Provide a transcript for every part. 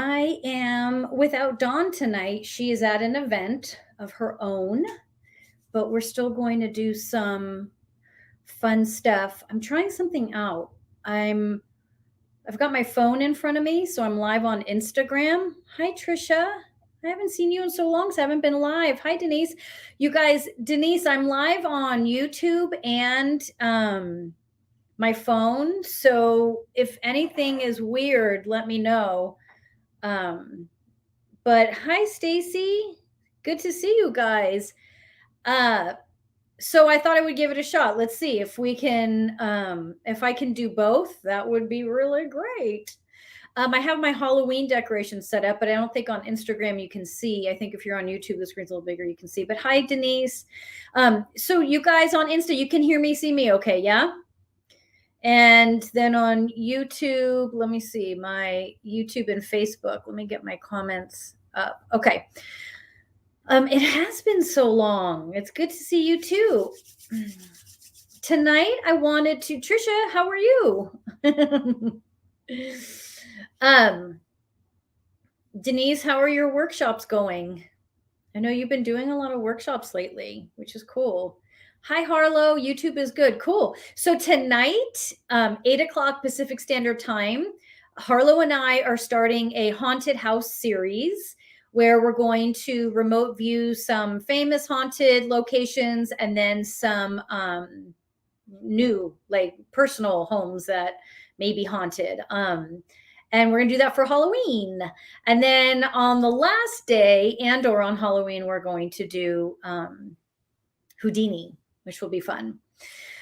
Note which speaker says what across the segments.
Speaker 1: I am without Dawn tonight. She is at an event of her own, but we're still going to do some fun stuff. I'm trying something out. I've got my phone in front of me, so I'm live on Instagram. Hi Trisha. I haven't seen you in so long, so I haven't been live. Hi Denise. You guys, Denise, I'm live on YouTube and my phone. So if anything is weird, let me know. But hi Stacy. Good to see you guys. So I thought I would give it a shot. Let's see if we can if I can do both. That would be really great. I have my Halloween decorations set up, but I don't think on Instagram you can see. I think if you're on YouTube, the screen's a little bigger, you can see. But hi, Denise. So you guys on Insta, you can hear me, see me, okay? Yeah. And then on YouTube, let me see my YouTube and Facebook. Let me get my comments up. Okay. It has been so long. It's good to see you too. Tonight, I wanted to, Trisha, how are you? Denise, how are your workshops going? I know you've been doing a lot of workshops lately, which is cool. Hi, Harlow. YouTube is good. Cool. So tonight, 8:00 Pacific Standard Time, Harlow and I are starting a haunted house series where we're going to remote view some famous haunted locations and then some new, like personal homes that may be haunted. And we're gonna do that for Halloween. And then on the last day and/or on Halloween, we're going to do Houdini, which will be fun.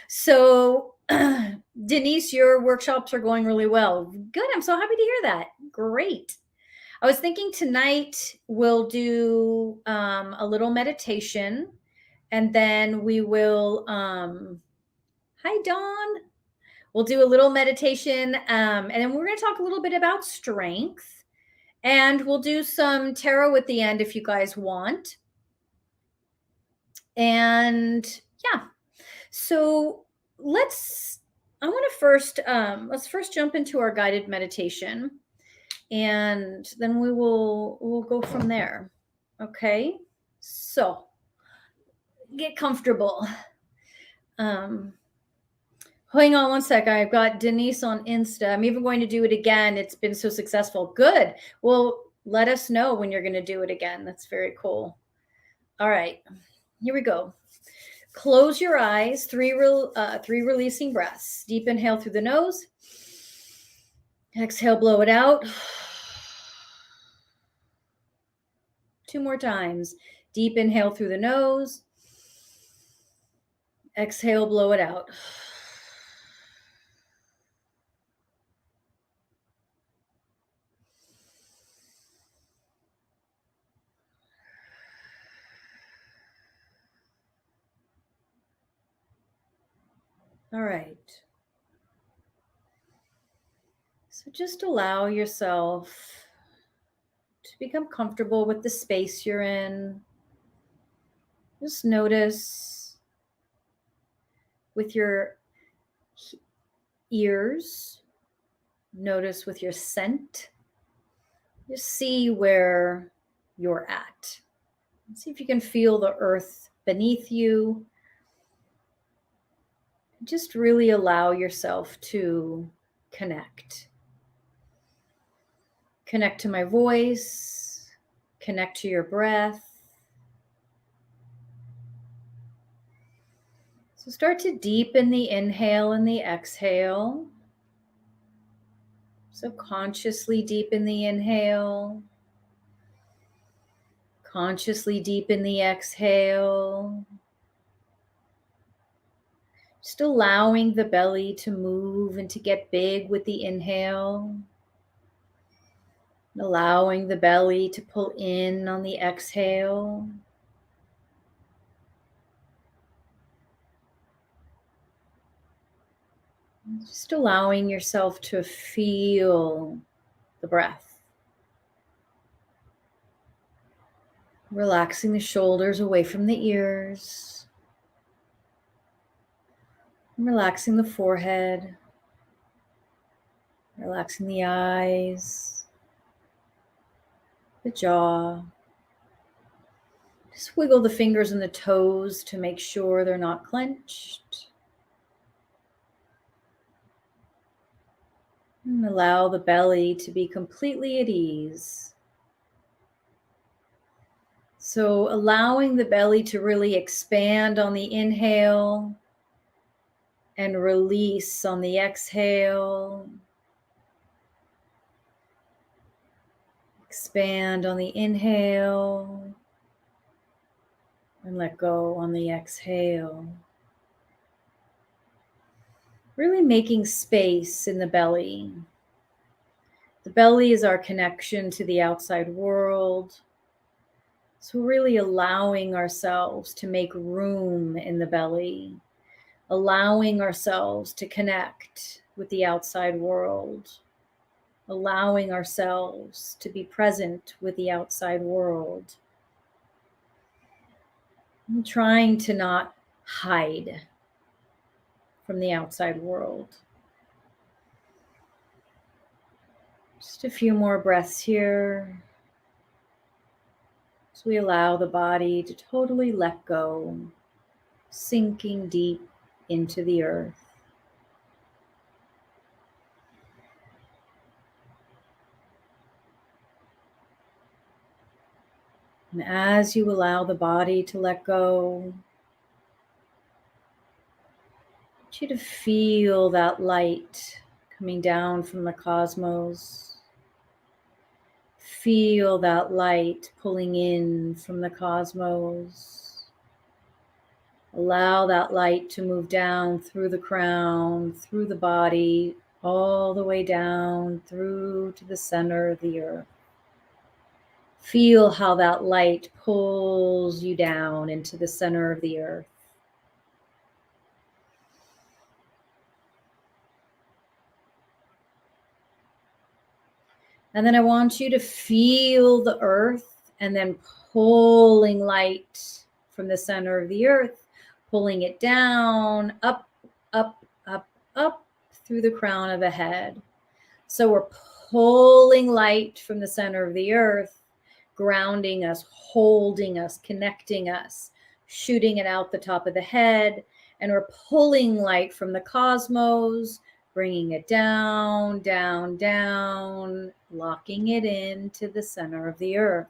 Speaker 1: So, Denise, your workshops are going really well. Good. I'm so happy to hear that. Great. I was thinking tonight we'll do a little meditation, and then we will. Hi, Dawn. We'll do a little meditation, and then we're going to talk a little bit about strength, and we'll do some tarot at the end if you guys want. And yeah, so let's first jump into our guided meditation, and then we'll go from there. Okay, so get comfortable. Hang on one sec. I've got Denise on Insta. I'm even going to do it again. It's been so successful. Good. Well, let us know when you're going to do it again. That's very cool. All right, here we go. Close your eyes. Three releasing breaths. Deep inhale through the nose. Exhale, blow it out. 2 more times. Deep inhale through the nose. Exhale, blow it out. All right. So just allow yourself to become comfortable with the space you're in. Just notice with your ears, notice with your scent. Just see where you're at. See if you can feel the earth beneath you. Just really allow yourself to connect. Connect to my voice, connect to your breath. So start to deepen the inhale and the exhale. So consciously deepen the inhale. Consciously deepen the exhale. Just allowing the belly to move and to get big with the inhale. Allowing the belly to pull in on the exhale. Just allowing yourself to feel the breath. Relaxing the shoulders away from the ears. Relaxing the forehead. Relaxing the eyes. the jaw. Just wiggle the fingers and the toes to make sure they're not clenched. And allow the belly to be completely at ease. So allowing the belly to really expand on the inhale and release on the exhale. Expand on the inhale and let go on the exhale. Really making space in the belly. The belly is our connection to the outside world. So really allowing ourselves to make room in the belly, allowing ourselves to connect with the outside world, allowing ourselves to be present with the outside world. And trying to not hide from the outside world. Just a few more breaths here. As we allow the body to totally let go, sinking deep into the earth. And as you allow the body to let go, I want you to feel that light coming down from the cosmos. Feel that light pulling in from the cosmos. Allow that light to move down through the crown, through the body, all the way down through to the center of the earth. Feel how that light pulls you down into the center of the earth. And then I want you to feel the earth and then pulling light from the center of the earth, pulling it down, up, up, up, up through the crown of the head. So we're pulling light from the center of the earth, grounding us, holding us, connecting us, shooting it out the top of the head. And we're pulling light from the cosmos, bringing it down, down, down, locking it into the center of the earth.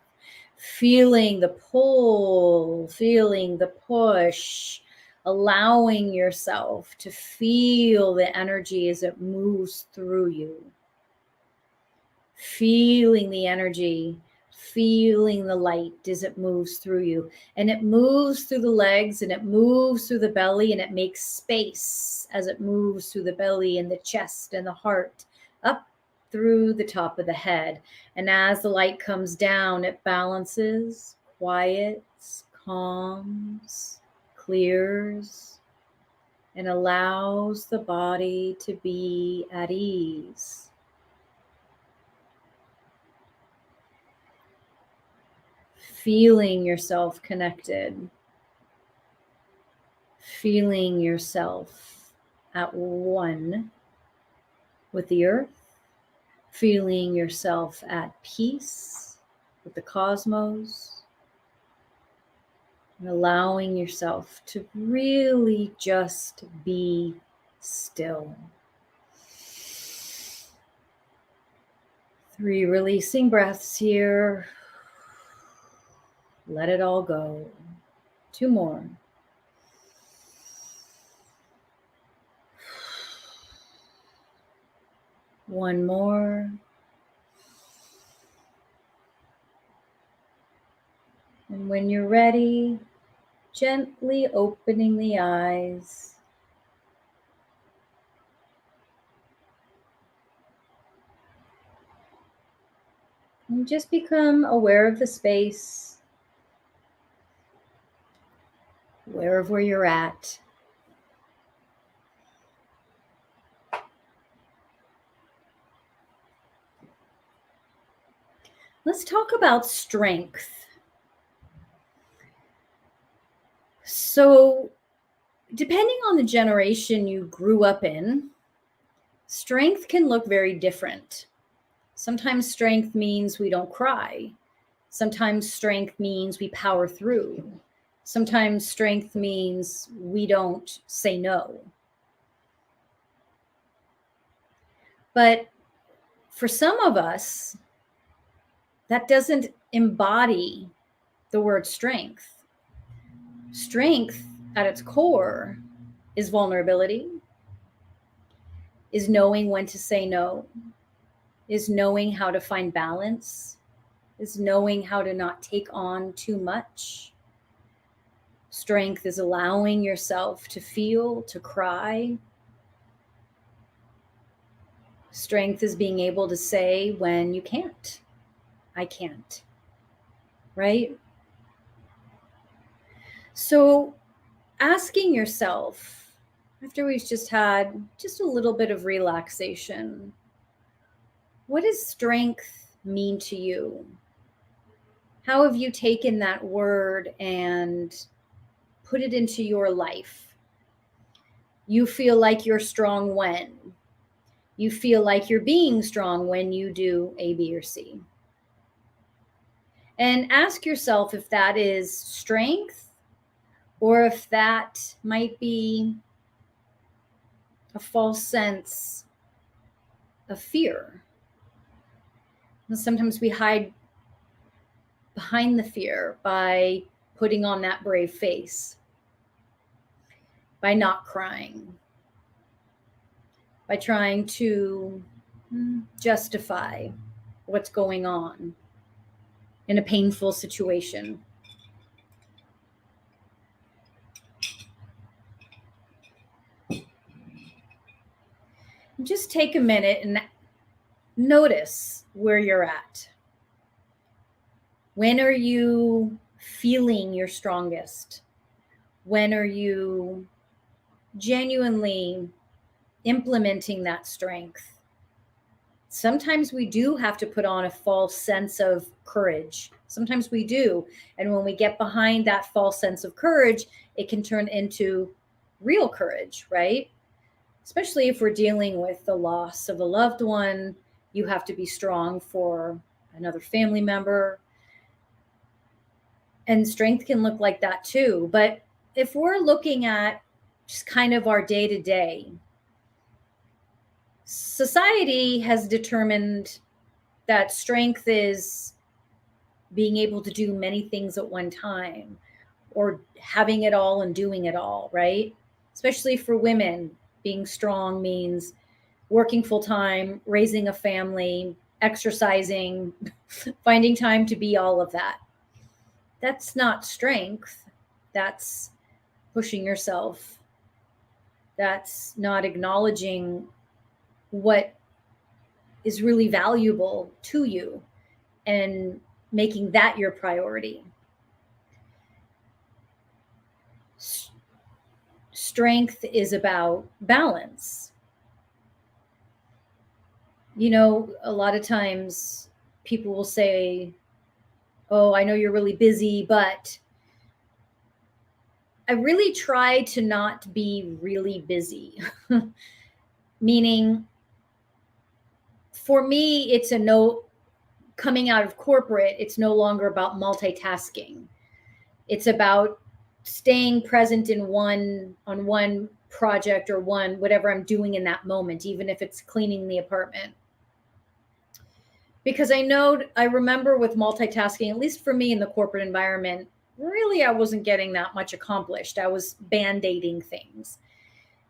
Speaker 1: Feeling the pull, feeling the push, allowing yourself to feel the energy as it moves through you. Feeling the energy, feeling the light as it moves through you. And it moves through the legs and it moves through the belly and it makes space as it moves through the belly and the chest and the heart, up through the top of the head. And as the light comes down, it balances, quiets, calms, clears, and allows the body to be at ease. Feeling yourself connected, feeling yourself at one with the earth, feeling yourself at peace with the cosmos, and allowing yourself to really just be still. 3 releasing breaths here. Let it all go. 2 more. One more. And when you're ready, gently opening the eyes. And just become aware of the space, aware of where you're at. Let's talk about strength. So, depending on the generation you grew up in, strength can look very different. Sometimes strength means we don't cry. Sometimes strength means we power through. Sometimes strength means we don't say no. But for some of us, that doesn't embody the word strength. Strength at its core is vulnerability, is knowing when to say no, is knowing how to find balance, is knowing how to not take on too much. Strength is allowing yourself to feel, to cry. Strength is being able to say when you can't. I can't. Right? So asking yourself, after we've just had just a little bit of relaxation, what does strength mean to you? How have you taken that word and put it into your life? You feel like you're strong when? You feel like you're being strong when you do A, B, or C. And ask yourself if that is strength or if that might be a false sense of fear. And sometimes we hide behind the fear by putting on that brave face, by not crying, by trying to justify what's going on in a painful situation. Just take a minute and notice where you're at. When are you feeling your strongest? When are you genuinely implementing that strength? Sometimes we do have to put on a false sense of courage. Sometimes we do. And when we get behind that false sense of courage, it can turn into real courage, right? Especially if we're dealing with the loss of a loved one, you have to be strong for another family member. And strength can look like that too. But if we're looking at just kind of our day-to-day, society has determined that strength is being able to do many things at one time, or having it all and doing it all, right? Especially for women, being strong means working full time, raising a family, exercising, finding time to be all of that. That's not strength. That's pushing yourself. That's not acknowledging what is really valuable to you and making that your priority. Strength is about balance. You know, a lot of times people will say, oh, I know you're really busy, but I really try to not be really busy. Meaning, for me, it's a no, coming out of corporate, it's no longer about multitasking. It's about staying present in on one project or one, whatever I'm doing in that moment, even if it's cleaning the apartment. Because I remember with multitasking, at least for me in the corporate environment, really, I wasn't getting that much accomplished. I was band-aiding things.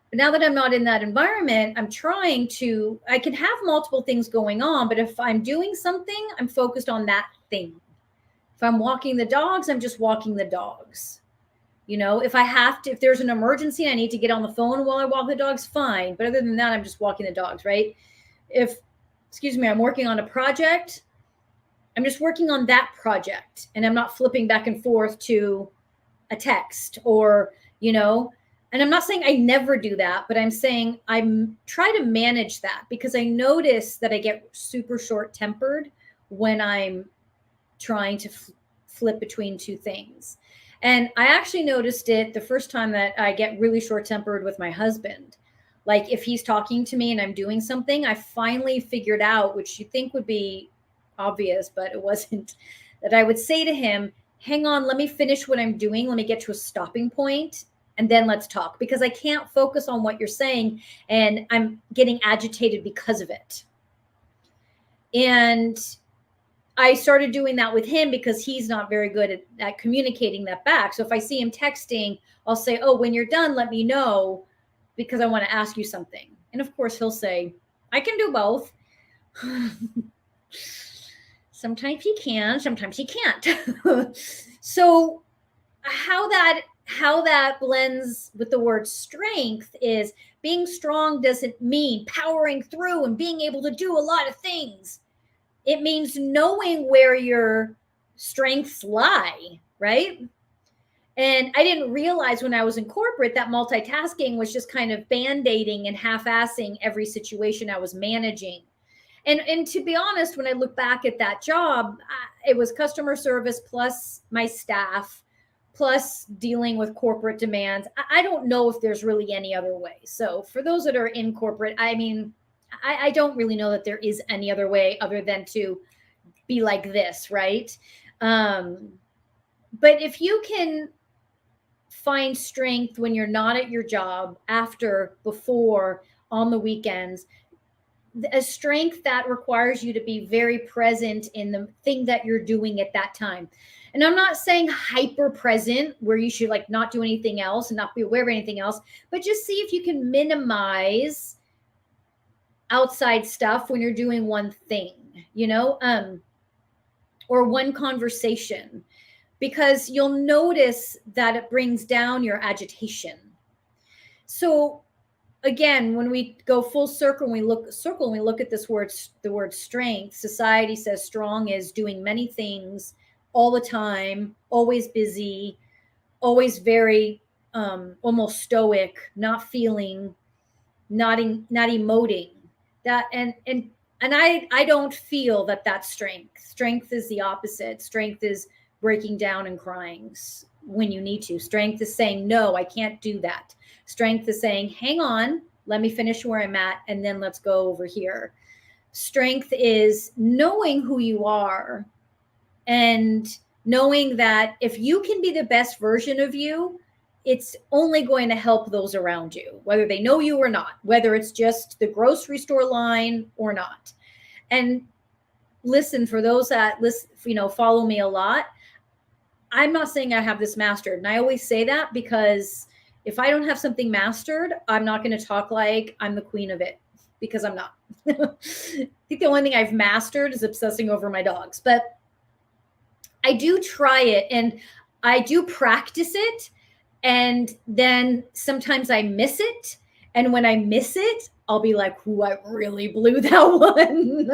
Speaker 1: But now that I'm not in that environment, I can have multiple things going on, but if I'm doing something, I'm focused on that thing. If I'm walking the dogs, I'm just walking the dogs. You know, if there's an emergency, I need to get on the phone while I walk the dogs, fine. But other than that, I'm just walking the dogs, right? I'm working on a project, I'm just working on that project and I'm not flipping back and forth to a text or, and I'm not saying I never do that, but I'm saying I'm try to manage that because I notice that I get super short tempered when I'm trying to flip between two things. And I actually noticed it the first time that I get really short tempered with my husband. Like if he's talking to me and I'm doing something, I finally figured out, which you think would be obvious, but it wasn't, that I would say to him, hang on, let me finish what I'm doing. Let me get to a stopping point and then let's talk, because I can't focus on what you're saying and I'm getting agitated because of it. And I started doing that with him because he's not very good at communicating that back. So if I see him texting, I'll say, oh, when you're done, let me know because I want to ask you something. And of course he'll say, I can do both. Sometimes he can, sometimes he can't. So how that blends with the word strength is being strong doesn't mean powering through and being able to do a lot of things. It means knowing where your strengths lie, right? And I didn't realize when I was in corporate that multitasking was just kind of band-aiding and half-assing every situation I was managing. And to be honest, when I look back at that job, it was customer service plus my staff, plus dealing with corporate demands. I don't know if there's really any other way. So for those that are in corporate, I mean, I don't really know that there is any other way other than to be like this, right? But if you can find strength when you're not at your job, after, before, on the weekends, a strength that requires you to be very present in the thing that you're doing at that time. And I'm not saying hyper present where you should like not do anything else and not be aware of anything else, but just see if you can minimize outside stuff when you're doing one thing, you know, or one conversation, because you'll notice that it brings down your agitation. So again, when we go full circle, when we look at this word, the word strength, society says strong is doing many things all the time, always busy, always very almost stoic, not feeling, not emoting. That and I don't feel that that's strength. Strength is the opposite. Strength is breaking down and crying when you need to. Strength is saying, no, I can't do that. Strength is saying, hang on, let me finish where I'm at, and then let's go over here. Strength is knowing who you are and knowing that if you can be the best version of you, it's only going to help those around you, whether they know you or not, whether it's just the grocery store line or not. And listen, for those that listen, follow me a lot, I'm not saying I have this mastered. And I always say that because if I don't have something mastered, I'm not going to talk like I'm the queen of it, because I'm not. I think the only thing I've mastered is obsessing over my dogs, but I do try it and I do practice it. And then sometimes I miss it. And when I miss it, I'll be like, "Ooh, I really blew that one."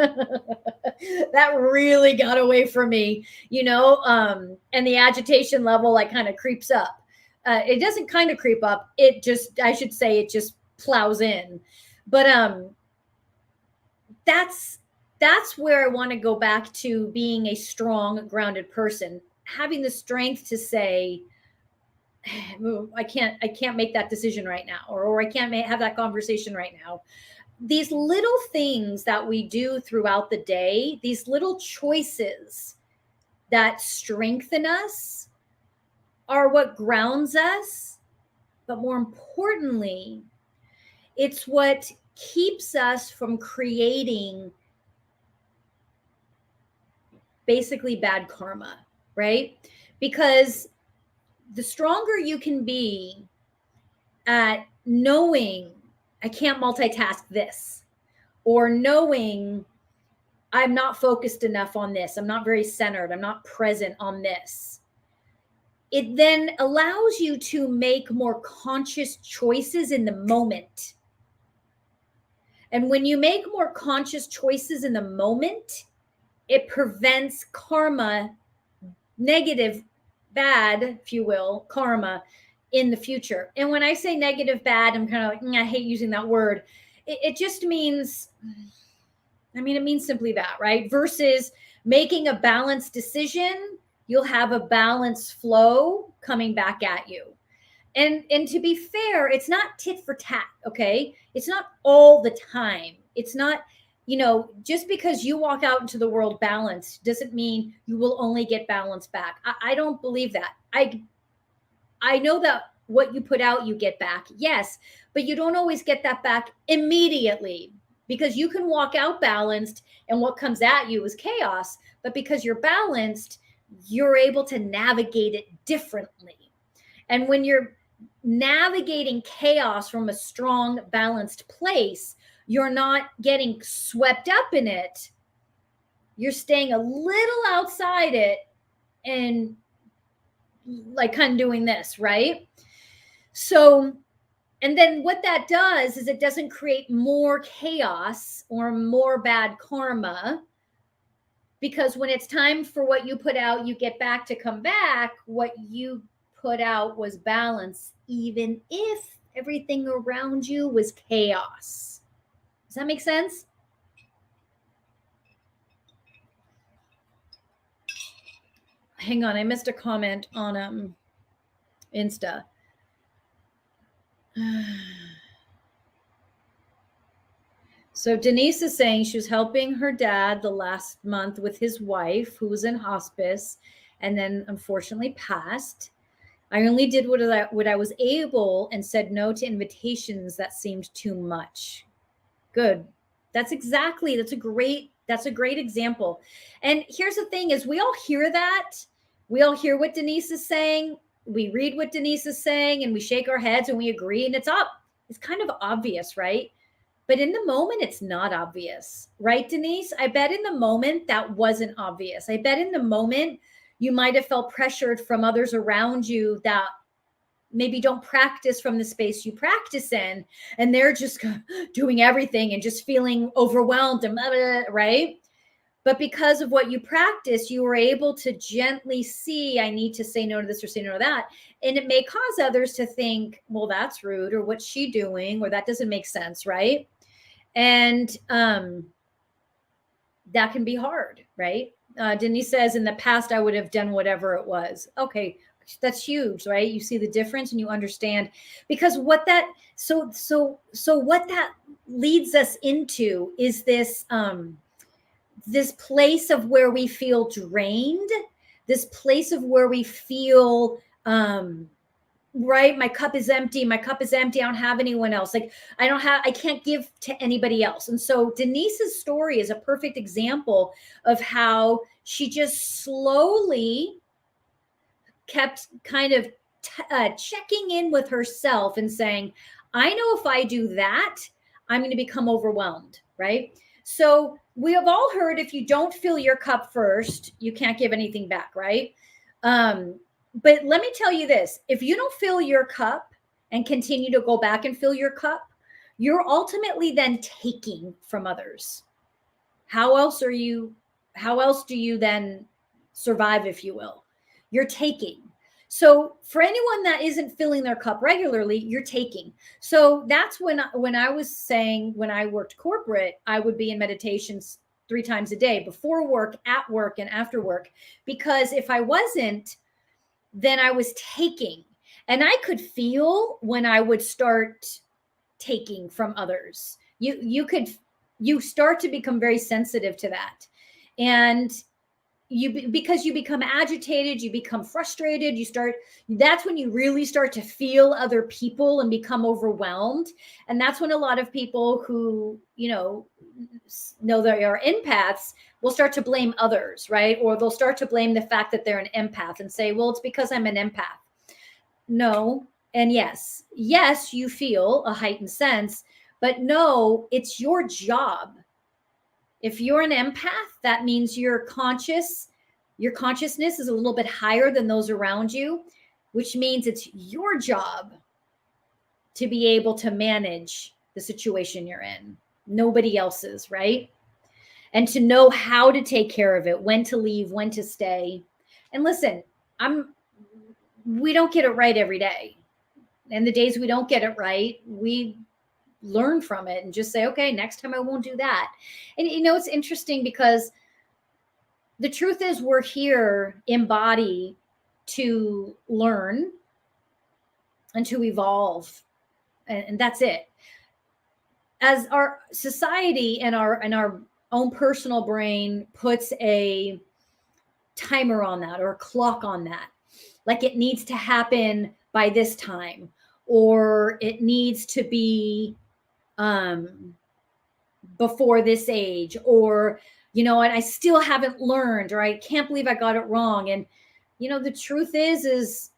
Speaker 1: That really got away from me, and the agitation level like kind of creeps up. It doesn't kind of creep up. It just plows in. But that's where I want to go back to being a strong, grounded person, having the strength to say, I can't make that decision right now, or I can't have that conversation right now. These little things that we do throughout the day, these little choices that strengthen us, are what grounds us. But more importantly, it's what keeps us from creating basically bad karma, right? Because the stronger you can be at knowing I can't multitask this, or knowing I'm not focused enough on this, I'm not very centered, I'm not present on this, it then allows you to make more conscious choices in the moment. And when you make more conscious choices in the moment, it prevents karma, negative, bad, if you will, karma in the future. And when I say negative, bad, I'm kind of like, I hate using that word. It just means, it means simply that, right? Versus making a balanced decision, you'll have a balanced flow coming back at you. And to be fair, it's not tit for tat, okay? It's not all the time. It's not, just because you walk out into the world balanced doesn't mean you will only get balance back. I don't believe that. I know that what you put out, you get back. Yes, but you don't always get that back immediately, because you can walk out balanced and what comes at you is chaos. But because you're balanced, you're able to navigate it differently. And when you're navigating chaos from a strong, balanced place, you're not getting swept up in it. You're staying a little outside it and like kind of doing this, right? So, and then what that does is it doesn't create more chaos or more bad karma, because when it's time for what you put out, you get back to come back. What you put out was balance, even if everything around you was chaos. Does that make sense? Hang on, I missed a comment on Insta. So Denise is saying she was helping her dad the last month with his wife, who was in hospice and then unfortunately passed. I only did what I was able and said no to invitations that seemed too much. Good. That's a great example. And here's the thing is, we all hear that. We all hear what Denise is saying. We read what Denise is saying and we shake our heads and we agree, and it's kind of obvious, right? But in the moment, it's not obvious, right, Denise? I bet in the moment that wasn't obvious. I bet in the moment you might have felt pressured from others around you that maybe don't practice from the space you practice in, and they're just doing everything and just feeling overwhelmed and blah, blah, blah, right? But because of what you practice, you were able to gently see, I need to say no to this or say no to that. And it may cause others to think, well, that's rude, or what's she doing, or that doesn't make sense, right? And that can be hard, right? Denise says, in the past, I would have done whatever it was. Okay, that's huge, right? You see the difference and you understand, because what that what that leads us into is this this place of where we feel drained, this place of where we feel right, my cup is empty, I don't have anyone else, like I can't give to anybody else. And so Denise's story is a perfect example of how she just slowly kept kind of checking in with herself and saying, I know if I do that, I'm going to become overwhelmed, right? So we have all heard, if you don't fill your cup first, you can't give anything back, right? But let me tell you this, if you don't fill your cup and continue to go back and fill your cup, you're ultimately then taking from others. How else do you then survive, if you will? You're taking. So for anyone that isn't filling their cup regularly, you're taking. So that's when I was saying, when I worked corporate, I would be in meditations 3 times a day, before work, at work, and after work, because if I wasn't, then I was taking. And I could feel when I would start taking from others. You start to become very sensitive to that. And because you become agitated, you become frustrated, that's when you really start to feel other people and become overwhelmed. And that's when a lot of people who, know they are empaths will start to blame others, right? Or they'll start to blame the fact that they're an empath and say, well, it's because I'm an empath. No. And yes, you feel a heightened sense, but no, it's your job. If you're an empath, that means your consciousness is a little bit higher than those around you, which means it's your job to be able to manage the situation you're in, nobody else's, right? And to know how to take care of it, when to leave, when to stay. And listen, we don't get it right every day. And the days we don't get it right, we learn from it and just say, okay, next time I won't do that. And it's interesting, because the truth is, we're here in body to learn and to evolve, and that's it. as our society and our own personal brain puts a timer on that or a clock on that, like it needs to happen by this time, or it needs to be before this age, or and I still haven't learned, or I can't believe I got it wrong. And the truth is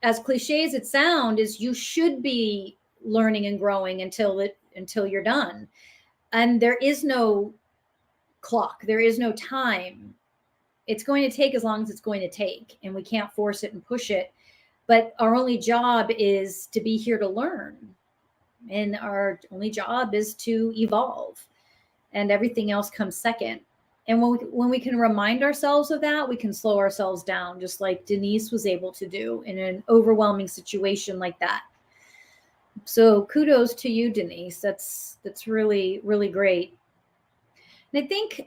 Speaker 1: as cliche as it sounds, is you should be learning and growing until you're done. And there is no clock, there is no time. It's going to take as long as it's going to take, and we can't force it and push it. But our only job is to be here to learn, and our only job is to evolve, and everything else comes second. And when we can remind ourselves of that, we can slow ourselves down, just like Denise was able to do in an overwhelming situation like that. So kudos to you, Denise. That's really, really great. And I think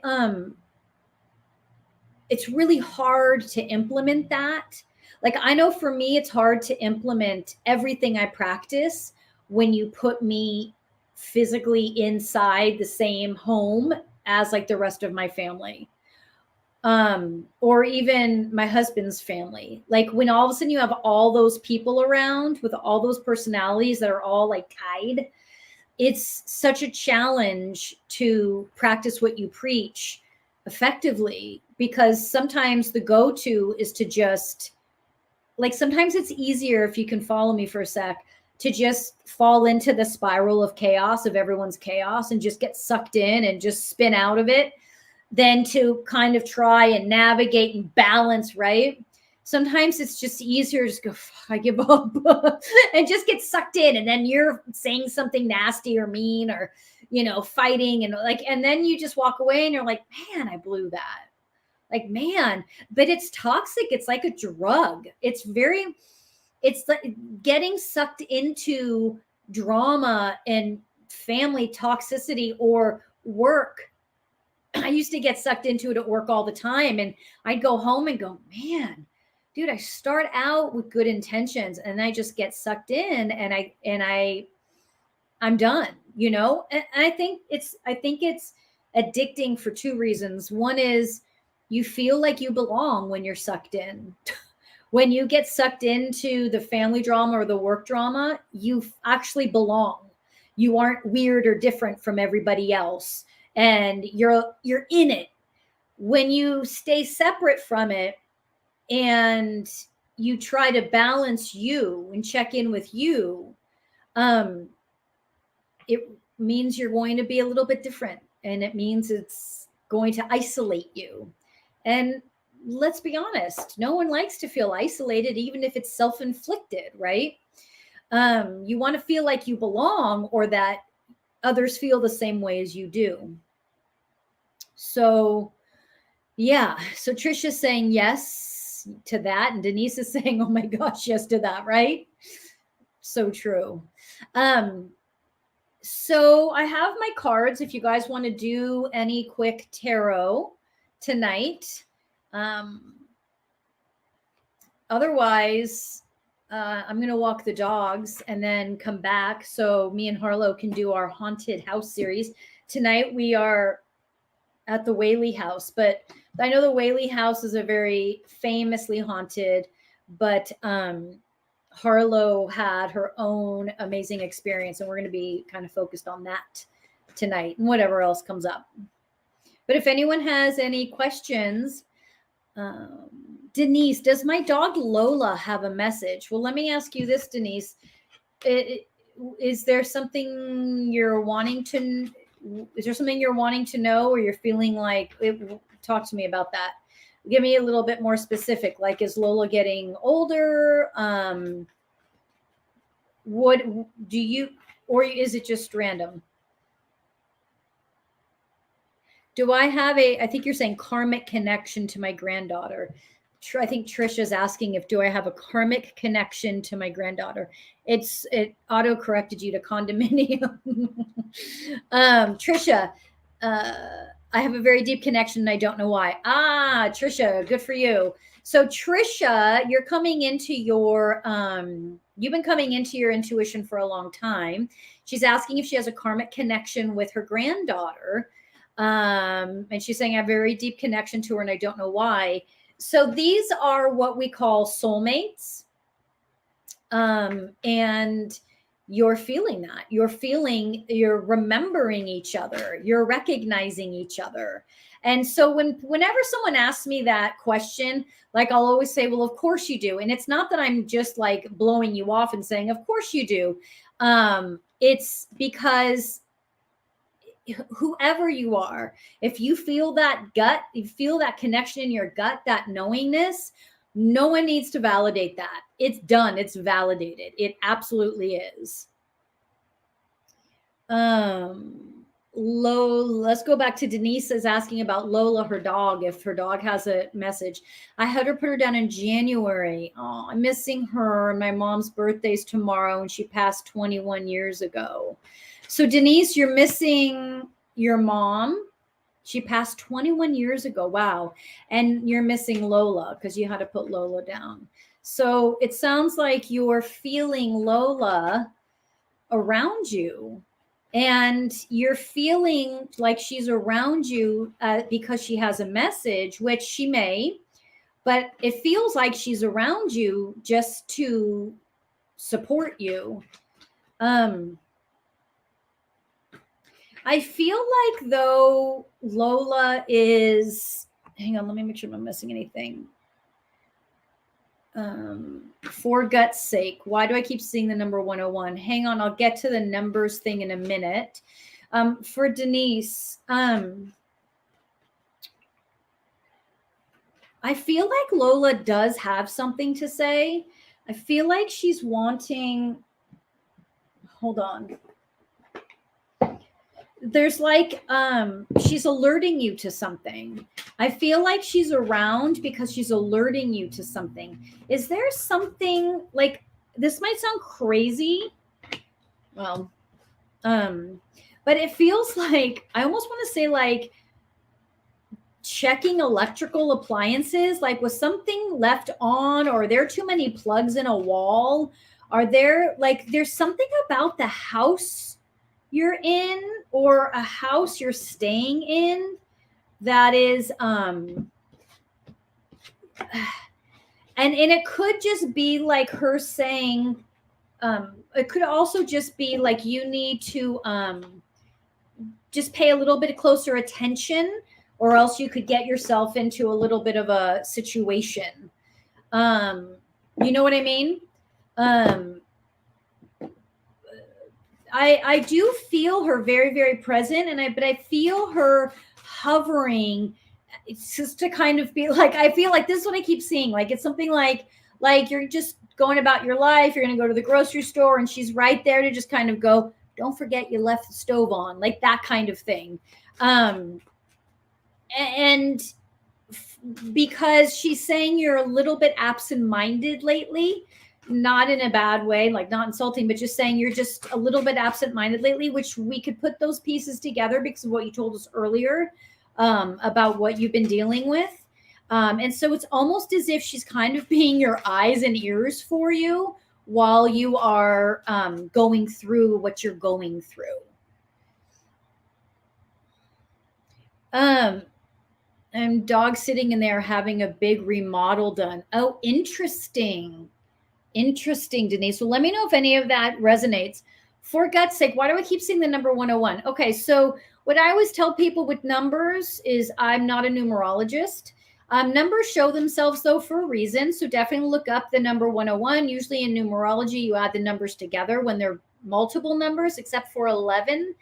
Speaker 1: it's really hard to implement that. Like, I know for me, it's hard to implement everything I practice when you put me physically inside the same home as like the rest of my family, or even my husband's family. Like, when all of a sudden you have all those people around with all those personalities that are all like tied, it's such a challenge to practice what you preach effectively, because sometimes the go-to is to just, like, sometimes it's easier, if you can follow me for a sec, to just fall into the spiral of chaos, of everyone's chaos, and just get sucked in and just spin out of it, than to kind of try and navigate and balance, right? Sometimes it's just easier to just go, I give up, and just get sucked in. And then you're saying something nasty or mean, or, fighting, and then you just walk away and you're like, man, I blew that. Like, man, but it's toxic. It's like a drug. It's like getting sucked into drama and family toxicity or work. I used to get sucked into it at work all the time, and I'd go home and go, man, dude, I start out with good intentions and I just get sucked in, and I'm done, And I think it's addicting for two reasons. One is you feel like you belong when you're sucked in. When you get sucked into the family drama or the work drama, you actually belong. You aren't weird or different from everybody else, and you're in it. When you stay separate from it and you try to balance you and check in with you, it means you're going to be a little bit different, and it means it's going to isolate you. And let's be honest, no one likes to feel isolated, even if it's self-inflicted, right? You want to feel like you belong, or that others feel the same way as you do. So yeah, so Trisha's saying yes to that, and Denise is saying, oh my gosh, yes to that, right? So true. So I have my cards if you guys want to do any quick tarot tonight. Otherwise, I'm going to walk the dogs and then come back so me and Harlow can do our haunted house series. Tonight we are at the Whaley house, but I know the Whaley house is a very famously haunted, but Harlow had her own amazing experience, and we're going to be kind of focused on that tonight and whatever else comes up. But if anyone has any questions, Denise, does my dog Lola have a message? Well, let me ask you this, Denise. Is there something you're wanting to know, or you're feeling like talk to me about that? Give me a little bit more specific. Like, is Lola getting older? What do you, or is it just random? Do I have I think you're saying karmic connection to my granddaughter. I think Trisha's asking do I have a karmic connection to my granddaughter. It auto-corrected you to condominium. Trisha, I have a very deep connection and I don't know why. Ah, Trisha, good for you. So Trisha, you're coming into your you've been coming into your intuition for a long time. She's asking if she has a karmic connection with her granddaughter. And she's saying I have a very deep connection to her and I don't know why. So these are what we call soulmates. And you're feeling that. You're remembering each other, you're recognizing each other. And so whenever someone asks me that question, like I'll always say, well, of course you do. And it's not that I'm just like blowing you off and saying, of course you do. It's because whoever you are, if you feel that gut, you feel that connection in your gut, that knowingness, no one needs to validate that. It's done. It's validated. It absolutely is. Let's go back to Denise is asking about Lola, her dog, if her dog has a message. I had her put her down in January. Oh, I'm missing her. My mom's birthday's tomorrow and she passed 21 years ago. So Denise, you're missing your mom. She passed 21 years ago. Wow. And you're missing Lola because you had to put Lola down. So it sounds like you're feeling Lola around you. And you're feeling like she's around you because she has a message, which she may, but it feels like she's around you just to support you. I feel like though Lola is, hang on, let me make sure I'm not missing anything. For gut's sake, why do I keep seeing the number 101? Hang on, I'll get to the numbers thing in a minute. For Denise, I feel like Lola does have something to say. I feel like she's wanting, hold on. There's like, she's alerting you to something. I feel like she's around because she's alerting you to something. Is there something like, this might sound crazy. Well, but it feels like, I almost want to say like checking electrical appliances, like was something left on, or are there too many plugs in a wall? Are there like, there's something about the house you're in or a house you're staying in that is and it could just be like her saying it could also just be like you need to just pay a little bit closer attention, or else you could get yourself into a little bit of a situation. You know what I mean? I do feel her very, very present, but I feel her hovering. It's just to kind of be like, I feel like this is what I keep seeing. Like it's something like you're just going about your life. You're going to go to the grocery store and she's right there to just kind of go, don't forget you left the stove on, like that kind of thing. And because she's saying you're a little bit absent-minded lately, not in a bad way, like not insulting, but just saying you're just a little bit absent-minded lately, which we could put those pieces together because of what you told us earlier about what you've been dealing with. And so it's almost as if she's kind of being your eyes and ears for you while you are going through what you're going through. I'm dog sitting in there having a big remodel done. Oh, interesting. Interesting, Denise. Well, let me know if any of that resonates. For gut's sake, why do I keep seeing the number 101? Okay, so what I always tell people with numbers is I'm not a numerologist. Numbers show themselves, though, for a reason. So definitely look up the number 101. Usually in numerology, you add the numbers together when they're multiple numbers, except for 11.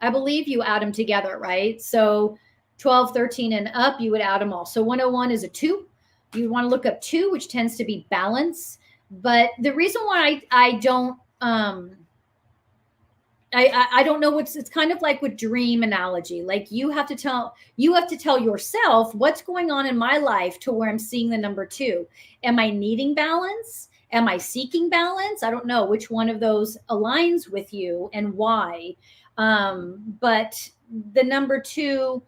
Speaker 1: I believe you add them together, right? So 12, 13, and up, you would add them all. So 101 is a 2. You want to look up 2, which tends to be balance. But the reason why I don't I don't know it's kind of like with dream analogy. Like you have to tell yourself what's going on in my life to where I'm seeing the number 2. Am I needing balance? Am I seeking balance? I don't know which one of those aligns with you and why. But the number 2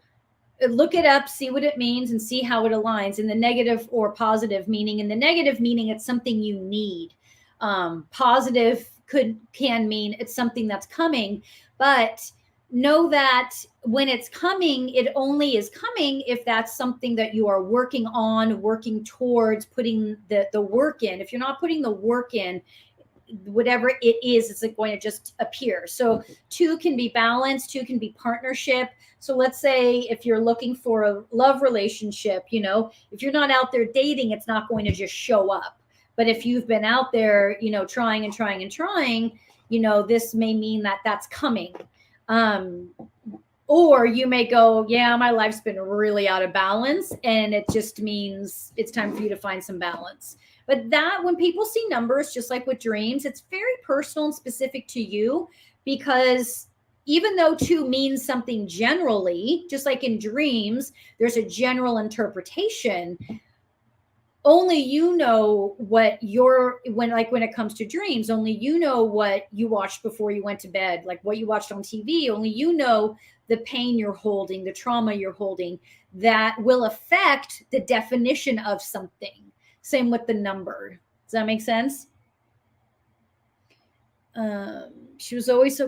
Speaker 1: look it up, see what it means, and see how it aligns in the negative or positive meaning. In the negative meaning, it's something you need. Positive can mean it's something that's coming, but know that when it's coming, it only is coming if that's something that you are working on, working towards, putting the work in. If you're not putting the work in, whatever it is, it's going to just appear. So 2 can be balance, 2 can be partnership. So let's say if you're looking for a love relationship, you know, if you're not out there dating, it's not going to just show up. But if you've been out there, you know, trying and trying and trying, you know, this may mean that that's coming. Or you may go, yeah, my life's been really out of balance, and it just means it's time for you to find some balance. But that, when people see numbers, just like with dreams, it's very personal and specific to you, because even though 2 means something generally, just like in dreams, there's a general interpretation. Only you know what when it comes to dreams, only you know what you watched before you went to bed, like what you watched on TV. Only you know the pain you're holding, the trauma you're holding, that will affect the definition of something. Same with the number. Does that make sense? She was always so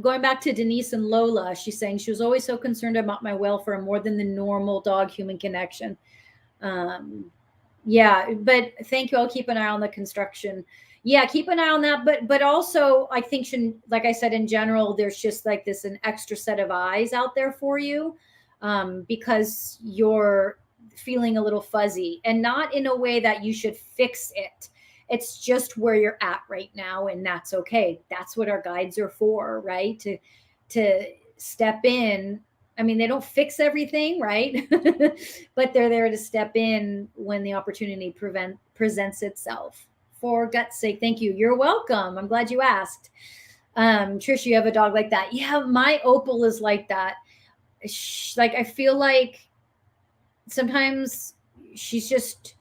Speaker 1: going back to Denise and Lola, she's saying she was always so concerned about my welfare more than the normal dog human connection. Yeah, but thank you. I'll keep an eye on the construction. Yeah, keep an eye on that. But also, I think, like I said, in general, there's just like an extra set of eyes out there for you, because you're feeling a little fuzzy, and not in a way that you should fix it. It's just where you're at right now, and that's okay. That's what our guides are for, right? To step in. I mean, they don't fix everything, right? But they're there to step in when the opportunity presents itself. For God's sake, thank you. You're welcome. I'm glad you asked. Trish, you have a dog like that? Yeah, my Opal is like that. I feel like sometimes she just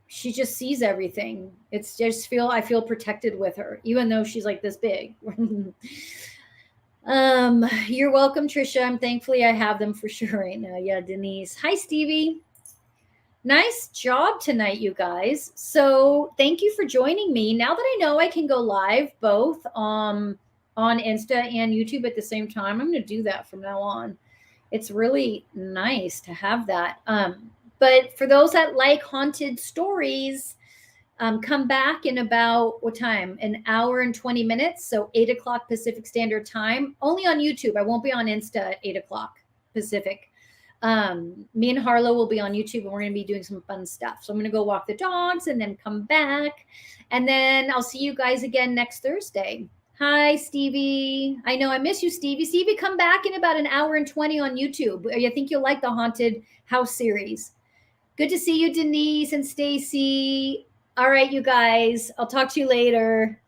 Speaker 1: sees everything. It's just I feel protected with her, even though she's like this big. You're welcome, Trisha. Thankfully I have them for sure right now. Yeah, Denise. Hi, Stevie. Nice job tonight, you guys. So thank you for joining me. Now that I know I can go live both on Insta and YouTube at the same time, I'm going to do that from now on. It's really nice to have that. But for those that like haunted stories, come back in about what time? An hour and 20 minutes. So 8 o'clock Pacific Standard Time, only on YouTube. I won't be on Insta at 8 o'clock Pacific. Me and Harlow will be on YouTube, and we're going to be doing some fun stuff. So I'm going to go walk the dogs and then come back. And then I'll see you guys again next Thursday. Hi, Stevie. I know I miss you, Stevie. Stevie, come back in about an hour and 20 on YouTube. I think you'll like the Haunted House series. Good to see you, Denise and Stacy. All right, you guys. I'll talk to you later.